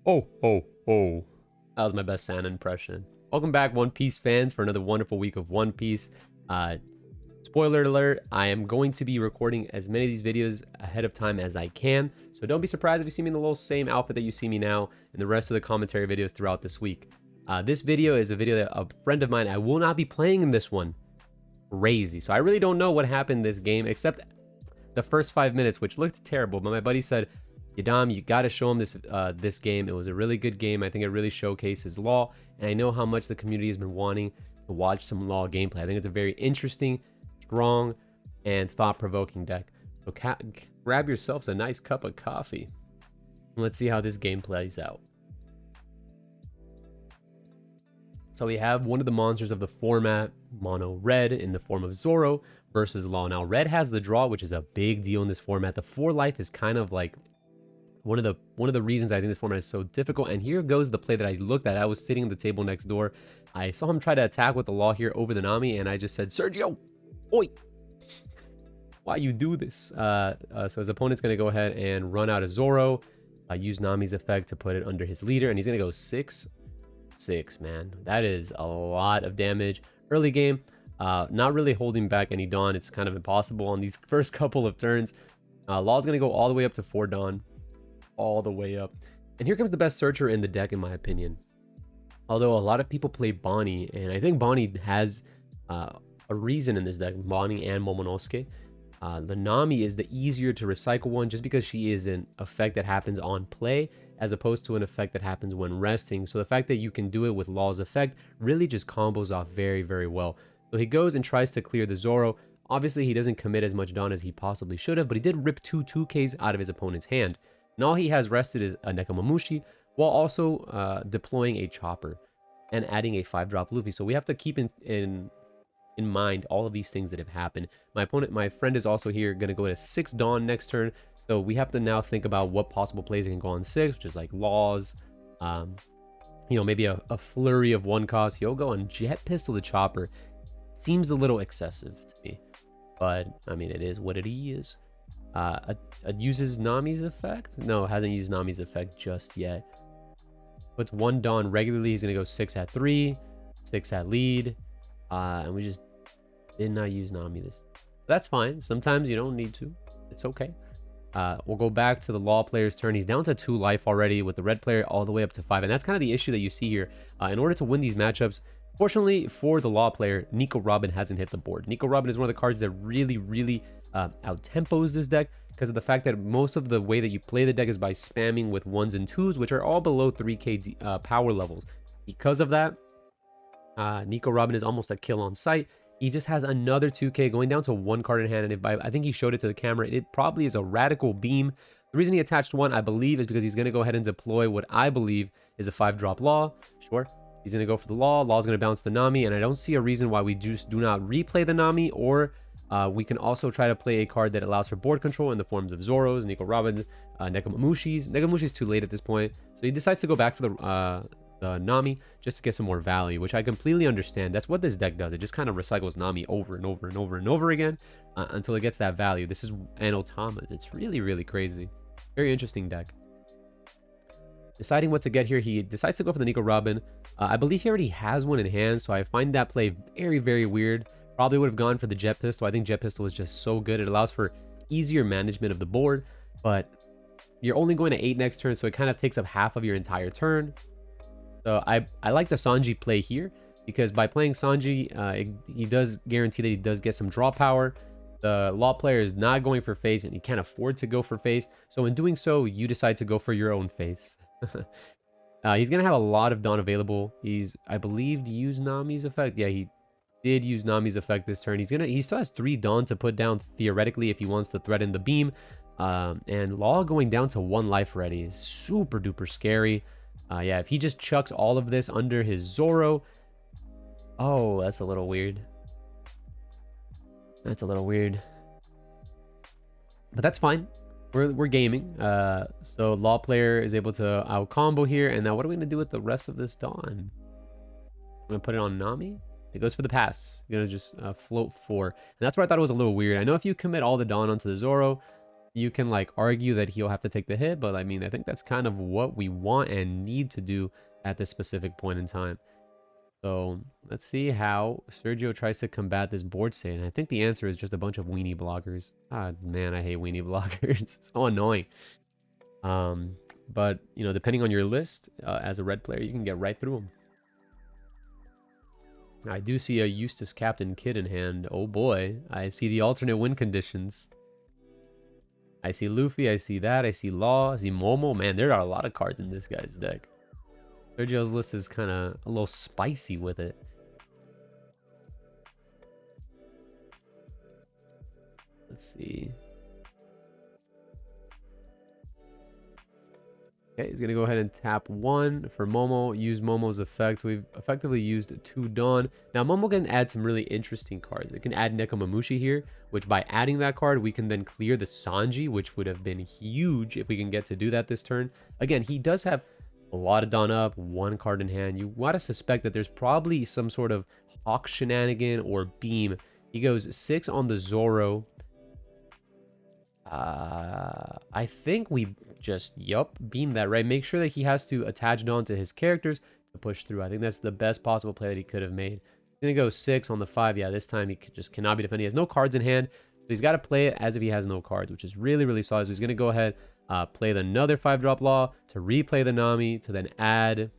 Oh, oh, oh. That was my best Santa impression. Welcome back, One Piece fans, for another wonderful week of One Piece. Uh, Spoiler alert, I am going to be recording as many of these videos ahead of time as I can. So don't be surprised if you see me in the little same outfit that you see me now in the rest of the commentary videos throughout this week. This video is a video that a friend of mine, I will not be playing in this one. Crazy. So I really don't know what happened in this game, except the first 5 minutes, which looked terrible. But my buddy said, Yadam, you got to show him this game. It was a really good game. I think it really showcases Law, and I know how much the community has been wanting to watch some Law gameplay. I think it's a very interesting, strong, and thought-provoking deck. So grab yourselves a nice cup of coffee. And let's see how this game plays out. So we have one of the monsters of the format, Mono Red, in the form of Zoro versus Law. Now, Red has the draw, which is a big deal in this format. The 4 life is kind of like one of the reasons I think this format is so difficult. And here goes the play that I looked at. I was sitting at the table next door. I saw him try to attack with the Law here over the Nami, and I just said, Sergio, oi, why you do this? So his opponent's going to go ahead and run out of Zoro, use Nami's effect to put it under his leader, and he's going to go 6-6, man. That is a lot of damage. Early game, not really holding back any Dawn. It's kind of impossible on these first couple of turns. Law's going to go all the way up to 4 Dawn. All the way up. And here comes the best searcher in the deck, in my opinion. Although a lot of people play Bonnie, and I think Bonnie has a reason in this deck, Bonnie and Momonosuke. The Nami is the easier to recycle one just because she is an effect that happens on play as opposed to an effect that happens when resting. So the fact that you can do it with Law's effect really just combos off very, very well. So he goes and tries to clear the Zoro. Obviously, he doesn't commit as much Dawn as he possibly should have, but he did rip 2/2Ks out of his opponent's hand. And all he has rested is a Nekomamushi, while also deploying a Chopper and adding a 5-drop Luffy. So we have to keep in mind all of these things that have happened. My friend is also here, going to go to 6 Dawn next turn. So we have to now think about what possible plays can go on 6, which is like Laws, maybe a flurry of 1 cost. He'll go on Jet Pistol to Chopper. Seems a little excessive to me, but I mean, it is what it is. Uses Nami's effect? No, hasn't used Nami's effect just yet. Puts 1 Dawn regularly. He's going to go 6 at 3, 6 at lead. And we just did not use Nami this. That's fine. Sometimes you don't need to. It's okay. We'll go back to the Law player's turn. He's down to 2 life already with the red player all the way up to 5. And that's kind of the issue that you see here. In order to win these matchups, fortunately for the Law player, Nico Robin hasn't hit the board. Nico Robin is one of the cards that really out-tempos this deck because of the fact that most of the way that you play the deck is by spamming with 1s and 2s, which are all below 3k power levels. Because of that, Nico Robin is almost a kill on sight. He just has another 2k going down to 1 card in hand, and I think he showed it to the camera. It probably is a Radical Beam. The reason he attached 1, I believe, is because he's going to go ahead and deploy what I believe is a 5-drop Law. Sure. He's going to go for the Law. Law's going to bounce the Nami, and I don't see a reason why we just do not replay the Nami, or we can also try to play a card that allows for board control in the forms of Zoros, Nico Robins, Nekomamushis. Nekomamushi's too late at this point, so he decides to go back for the Nami just to get some more value, which I completely understand. That's what this deck does. It just kind of recycles Nami over and over and over and over again until it gets that value. This is an Otama. It's really crazy. Very interesting deck. Deciding what to get here, he decides to go for the Nico Robin. I believe he already has one in hand, so I find that play very weird. Probably would have gone for the Jet Pistol. I think Jet Pistol is just so good. It allows for easier management of the board, but you're only going to 8 next turn, so it kind of takes up half of your entire turn. So I like the Sanji play here because by playing Sanji, he does guarantee that he does get some draw power. The Law player is not going for face, and he can't afford to go for face. So in doing so, you decide to go for your own face. He's going to have a lot of Dawn available. I believe, used Nami's effect. Yeah, he did use Nami's effect this turn. He still has 3 Dawn to put down theoretically if he wants to threaten the beam. And Law going down to 1 life already is super duper scary. Yeah, if he just chucks all of this under his Zoro. Oh, that's a little weird. That's a little weird. But that's fine. We're gaming. So Law player is able to out combo here. And now what are we going to do with the rest of this Dawn? I'm going to put it on Nami. It goes for the pass. You're going to just float 4. And that's where I thought it was a little weird. I know if you commit all the Dawn onto the Zoro, You can like argue that he'll have to take the hit, but I mean, I think that's kind of what we want and need to do at this specific point in time. So let's see how Sergio tries to combat this board state. And I think the answer is just a bunch of weenie blockers. Ah, man, I hate weenie blockers. It's so annoying. But, you know, depending on your list, as a red player, you can get right through them. I do see a Eustass Kid in hand. Oh boy, I see the alternate win conditions. I see Luffy, I see that, I see Law, I see Momo. Man, there are a lot of cards in this guy's deck. Sergio's list is kind of a little spicy with it. Let's see. Okay, he's going to go ahead and tap 1 for Momo, use Momo's effect. We've effectively used 2 Dawn. Now, Momo can add some really interesting cards. It can add Nekomamushi here, which by adding that card, we can then clear the Sanji, which would have been huge if we can get to do that this turn. Again, he does have a lot of Dawn up, 1 card in hand. You want to suspect that there's probably some sort of Hawk shenanigan or beam. He goes 6 on the Zoro. I think we just, beam that, right? Make sure that he has to attach Dawn to his characters to push through. I think that's the best possible play that he could have made. He's going to go 6 on the 5. Yeah, this time he just cannot be defended. He has no cards in hand, so he's got to play it as if he has no cards, which is really, really solid. So he's going to go ahead, play another 5-drop Law to replay the Nami, to then add...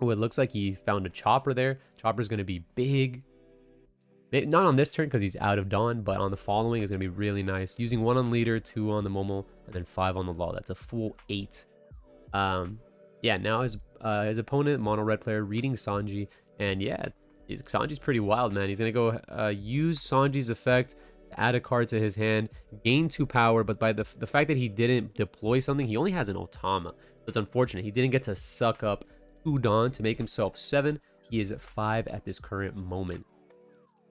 Oh, it looks like he found a Chopper there. Chopper's going to be big. Not on this turn because he's out of Dawn, but on the following is going to be really nice. Using 1 on Leader, 2 on the Momo, and then 5 on the Law. That's a full 8. Yeah, now his opponent, mono red player, reading Sanji. And yeah, Sanji's pretty wild, man. He's going to go use Sanji's effect, add a card to his hand, gain 2 power. But by the fact that he didn't deploy something, he only has an Otama. It's unfortunate. He didn't get to suck up 2 Dawn to make himself 7. He is 5 at this current moment.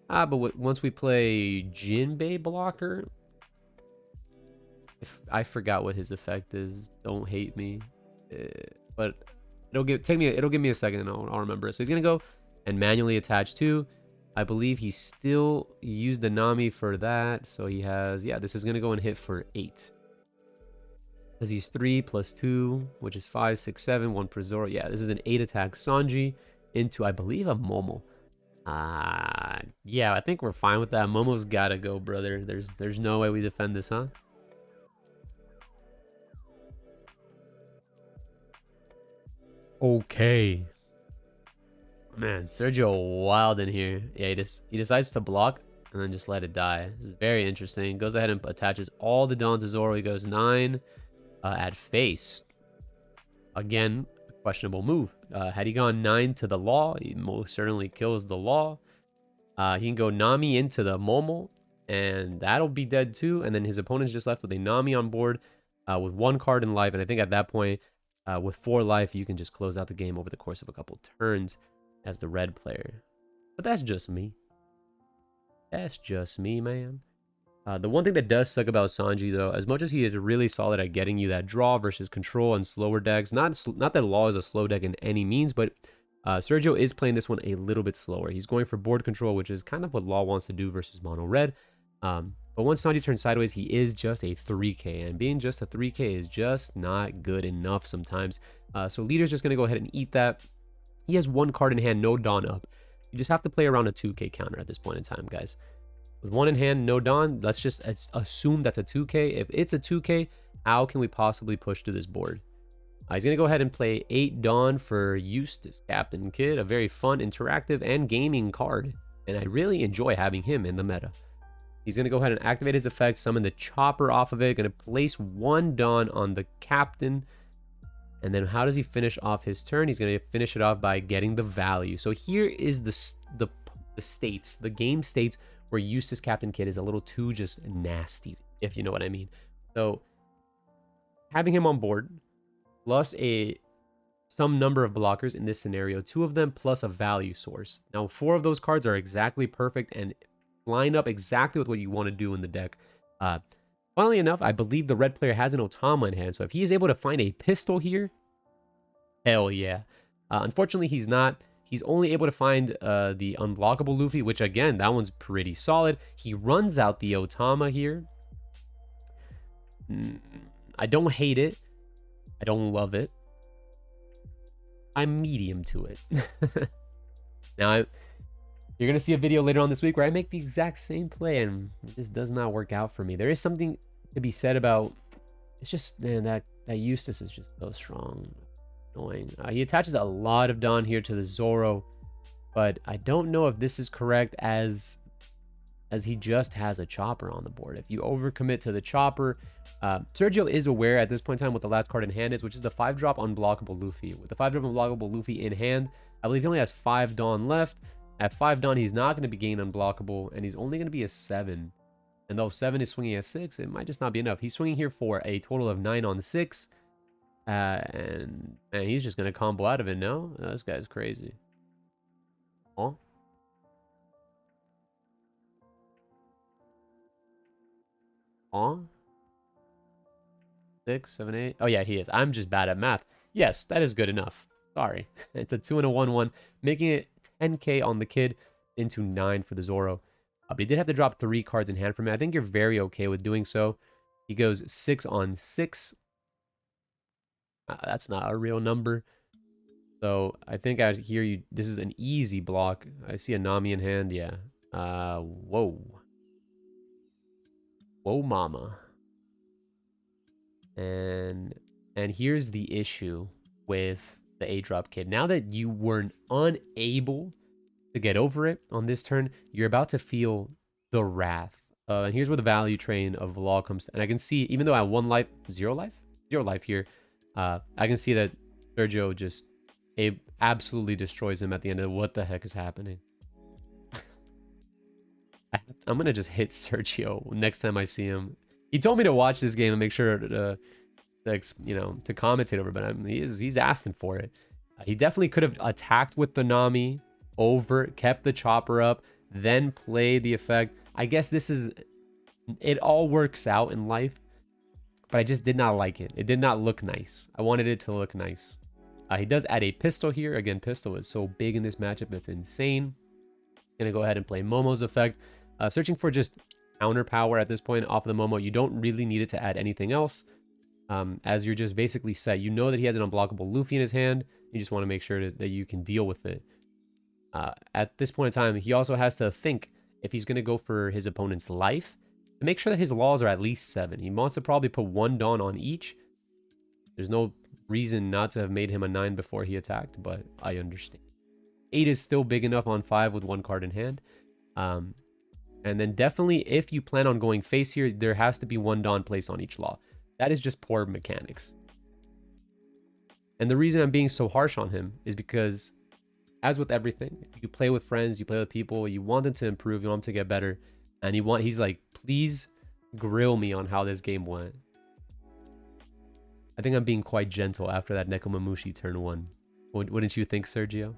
But once we play Jinbei blocker, I forgot what his effect is. Don't hate me, but it'll give me a second, and I'll remember it. So he's gonna go and manually attach 2. I believe he still used the Nami for that, so he has, yeah, this is gonna go and hit for 8. Because he's 3 plus 2, which is 5, 6, 7, 1 per Zoro. Yeah, this is an 8 attack Sanji into, I believe, a Momo. Yeah, I think we're fine with that. Momo's gotta go, brother. There's no way we defend this, huh? Okay. Man, Sergio wild in here. Yeah, he decides to block and then just let it die. This is very interesting. Goes ahead and attaches all the Dawn to Zoro. He goes 9 at face. Again, questionable move. Had he gone 9 to the Law, he most certainly kills the Law. He can go Nami into the Momo, and that'll be dead too. And then his opponent's just left with a Nami on board with 1 card in life. And I think at that point, with 4 life, you can just close out the game over the course of a couple turns as the red player. But that's just me. That's just me, man. The one thing that does suck about Sanji, though, as much as he is really solid at getting you that draw versus control and slower decks, not that Law is a slow deck in any means, but Sergio is playing this one a little bit slower. He's going for board control, which is kind of what Law wants to do versus mono red. But once Sanji turns sideways, he is just a 3k, and being just a 3k is just not good enough sometimes. So Leader's just going to go ahead and eat that. He has 1 card in hand, no Dawn up. You just have to play around a 2k counter at this point in time, guys. With 1 in hand, no Dawn, let's just assume that's a 2k. If it's a 2k, how can we possibly push to this board? He's going to go ahead and play 8 Dawn for Eustass Kid, a very fun, interactive, and gaming card. And I really enjoy having him in the meta. He's going to go ahead and activate his effect, summon the Chopper off of it, going to place 1 Dawn on the Captain. And then how does he finish off his turn? He's going to finish it off by getting the value. So here is the states, the game states where Eustass Kid is a little too just nasty, if you know what I mean. So having him on board, plus some number of blockers in this scenario, 2 of them plus a value source. Now 4 of those cards are exactly perfect and line up exactly with what you want to do in the deck. Funnily enough, I believe the red player has an Otama in hand, so if he is able to find a pistol here, hell yeah. Unfortunately, he's not. He's only able to find the unblockable Luffy, which again, that one's pretty solid. He runs out the Otama here. I don't hate it. I don't love it. I'm medium to it. Now, you're going to see a video later on this week where I make the exact same play and it just does not work out for me. There is something to be said about, it's just, man, that Eustass is just so strong. Annoying. He attaches a lot of Dawn here to the Zoro, but I don't know if this is correct as he just has a chopper on the board. If you overcommit to the chopper, Sergio is aware at this point in time what the last card in hand is, which is the 5-drop unblockable Luffy. With the 5-drop unblockable Luffy in hand, I believe he only has 5 Dawn left. At 5 Dawn, he's not going to be gained unblockable, and he's only going to be a 7. And though 7 is swinging at 6, it might just not be enough. He's swinging here for a total of 9 on 6. And he's just going to combo out of it, no? This guy's crazy. Oh. Oh. 6, 7, 8. Oh, yeah, he is. I'm just bad at math. Yes, that is good enough. Sorry. It's a 2 and a 1-1, making it 10k on the kid into 9 for the Zoro. But he did have to drop 3 cards in hand for me. I think you're very okay with doing so. He goes 6 on 6. That's not a real number. So I think out here, this is an easy block. I see a Nami in hand. Yeah. Whoa. Whoa, mama. And here's the issue with the A-drop kid. Now that you were unable to get over it on this turn, you're about to feel the wrath. And here's where the value train of law comes. And I can see, even though I have 1 life, 0 life here, I can see that Sergio just absolutely destroys him at the end of what the heck is happening. I'm going to just hit Sergio next time I see him. He told me to watch this game and make sure to commentate over, but he's asking for it. He definitely could have attacked with the Nami, kept the chopper up, then played the effect. I guess it all works out in life, but I just did not like it. It did not look nice. I wanted it to look nice. He does add a pistol here. Again, pistol is so big in this matchup. It's insane. Gonna go ahead and play Momo's effect. Searching for just counter power at this point off of the Momo. You don't really need it to add anything else, as you're just basically set. You know that he has an unblockable Luffy in his hand. You just want to make sure that you can deal with it. At this point in time, he also has to think if he's going to go for his opponent's life to make sure that his laws are at least 7. He wants to probably put 1 Dawn on each. There's no reason not to have made him a 9 before he attacked, but I understand. 8 is still big enough on 5 with 1 card in hand. And then definitely, if you plan on going face here, there has to be 1 Dawn placed on each law. That is just poor mechanics. And the reason I'm being so harsh on him is because, as with everything, you play with friends, you play with people, you want them to improve, you want them to get better. And he's like, please grill me on how this game went. I think I'm being quite gentle after that Nekomamushi turn 1. Wouldn't you think, Sergio?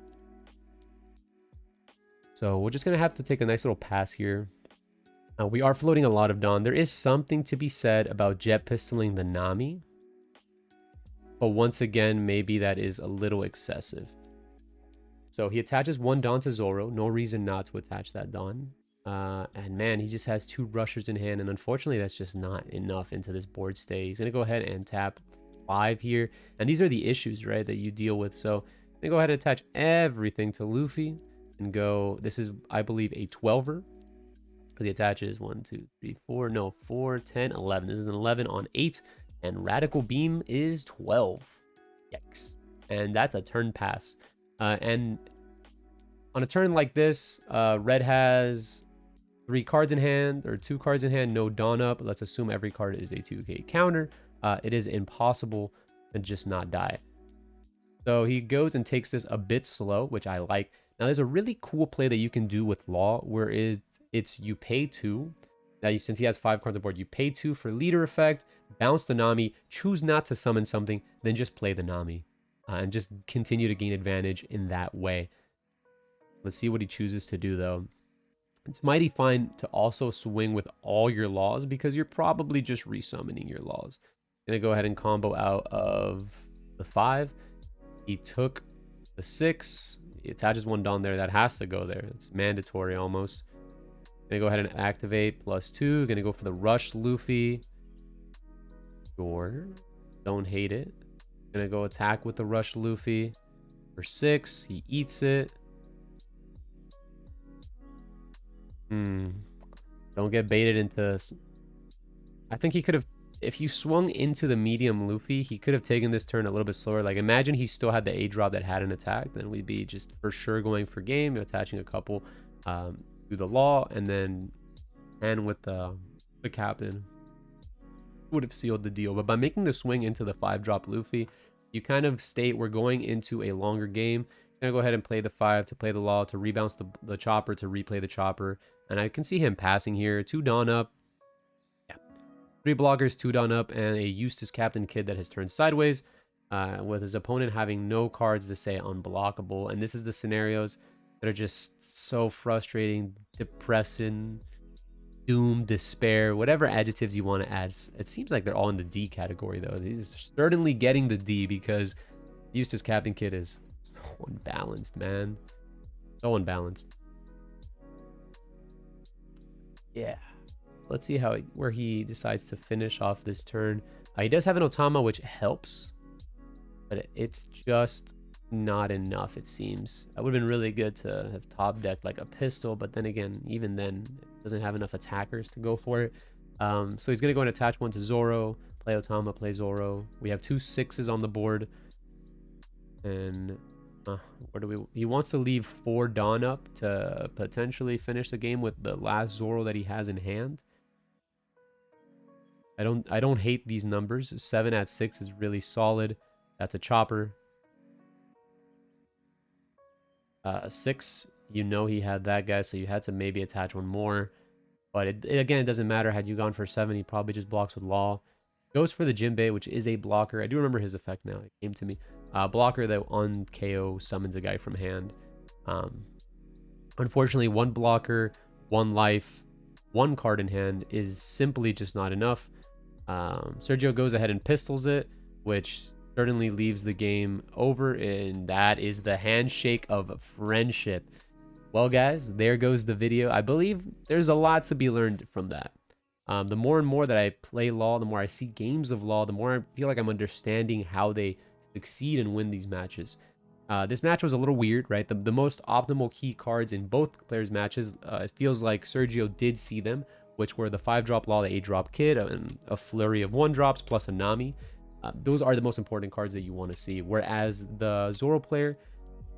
So we're just going to have to take a nice little pass here. We are floating a lot of Dawn. There is something to be said about jet pistoling the Nami. But once again, maybe that is a little excessive. So he attaches 1 Dawn to Zoro. No reason not to attach that Dawn. And man, he just has 2 rushers in hand. And unfortunately, that's just not enough into this board stay. He's going to go ahead and tap 5 here. And these are the issues, right, that you deal with. So I'm going to go ahead and attach everything to Luffy. And go, this is, I believe, a 12er. Because he attaches 1, 2, 3, 4, no, 4, 10, 11. This is an 11 on 8. And Radical Beam is 12. Yikes. And that's a turn pass. And on a turn like this, red has 3 cards in hand, or 2 cards in hand, no Dawn up. Let's assume every card is a 2k counter. It is impossible to just not die. So he goes and takes this a bit slow, which I like. Now, there's a really cool play that you can do with Law, where it's you pay 2. Now, since he has 5 cards on board, you pay 2 for leader effect, bounce the Nami, choose not to summon something, then just play the Nami. And just continue to gain advantage in that way. Let's see what he chooses to do, though. It's mighty fine to also swing with all your laws, because you're probably just resummoning your laws. Gonna go ahead and combo out of the 5. He took the 6. He attaches 1 Dawn there. That has to go there. It's mandatory almost. Gonna go ahead and activate +2. Gonna go for the rush Luffy. Sure. Don't hate it. Gonna go attack with the Rush Luffy for 6. He eats it. Don't get baited into... I think he could have... If you swung into the medium Luffy, he could have taken this turn a little bit slower. Like, imagine he still had the A drop that had an attack. Then we'd be just for sure going for game, attaching a couple to the law, and then with the captain would have sealed the deal. But by making the swing into the 5-drop Luffy, you kind of state we're going into a longer game. Gonna go ahead and play the 5 to play the law, to rebounce the chopper, to replay the chopper. And I can see him passing here. 2 Dawn up. Yeah. 3 blockers, 2 Dawn up, and a Eustass Kid that has turned sideways, with his opponent having no cards to say unblockable. And this is the scenarios that are just so frustrating, depressing, doom, despair, whatever adjectives you want to add. It seems like they're all in the D category, though. He's certainly getting the D because Eustass Kid is so unbalanced, man. So unbalanced. Yeah. Let's see where he decides to finish off this turn. He does have an Otama, which helps, but it's just not enough, it seems. That would have been really good to have top decked like a pistol, but then again, even then, it doesn't have enough attackers to go for it. So he's going to go and attach one to Zoro, play Otama, play Zoro. We have 2 6s on the board. And where do we... He wants to leave 4 Dawn up to potentially finish the game with the last Zoro that he has in hand. I don't hate these numbers. 7 at 6 is really solid. That's a chopper. 6, you know he had that guy, so you had to maybe attach one more. But again, it doesn't matter. Had you gone for 7, he probably just blocks with Law. Goes for the Jinbei, which is a blocker. I do remember his effect now. It came to me. Blocker that on KO summons a guy from hand. Unfortunately, 1 blocker, 1 life, 1 card in hand is simply just not enough. Sergio goes ahead and pistols it, which certainly leaves the game over, and that is the handshake of friendship. Well, guys, there goes the video. I believe there's a lot to be learned from that. The more and more that I play Law, the more I see games of Law, the more I feel like I'm understanding how they succeed and win these matches. This match was a little weird, right? The most optimal key cards in both players' matches, it feels like Sergio did see them, which were the 5-drop Law, the 8-drop Kid, and a flurry of 1-drops plus a Nami. Those are the most important cards that you want to see, whereas the Zoro player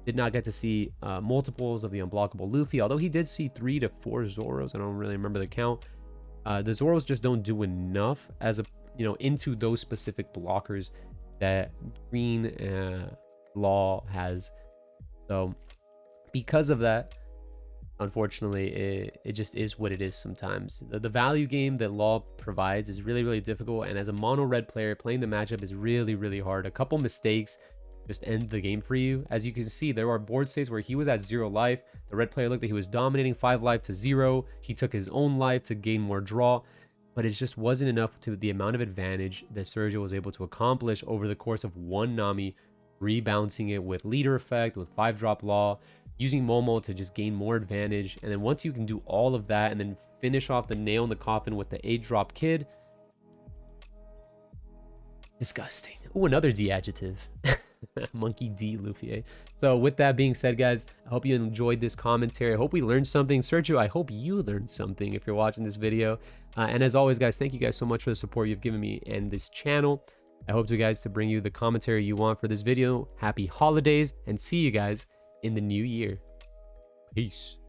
did not get to see multiples of the unblockable Luffy, although he did see 3 to 4 Zoros. I don't really remember the count. The Zoros just don't do enough as into those specific blockers that green Law has. So because of that, unfortunately, it just is what it is sometimes. The value game that Law provides is really, really difficult, and as a mono red player, playing the matchup is really, really hard. A couple mistakes just end the game for you. As you can see, there are board states where he was at 0 life. The red player looked like he was dominating 5 life to 0. He took his own life to gain more draw, but it just wasn't enough to the amount of advantage that Sergio was able to accomplish over the course of 1 Nami, rebouncing it with leader effect, with 5-drop Law, using Momo to just gain more advantage. And then once you can do all of that and then finish off the nail in the coffin with the 8-drop Kid, disgusting. Oh, another D adjective. Monkey D Luffy, eh? So with that being said, guys, I hope you enjoyed this commentary. I hope we learned something. Sergio, I hope you learned something if you're watching this video. And as always, guys, thank you guys so much for the support you've given me and this channel. I hope to guys to bring you the commentary you want for this video. Happy holidays, and see you guys in the new year. Peace.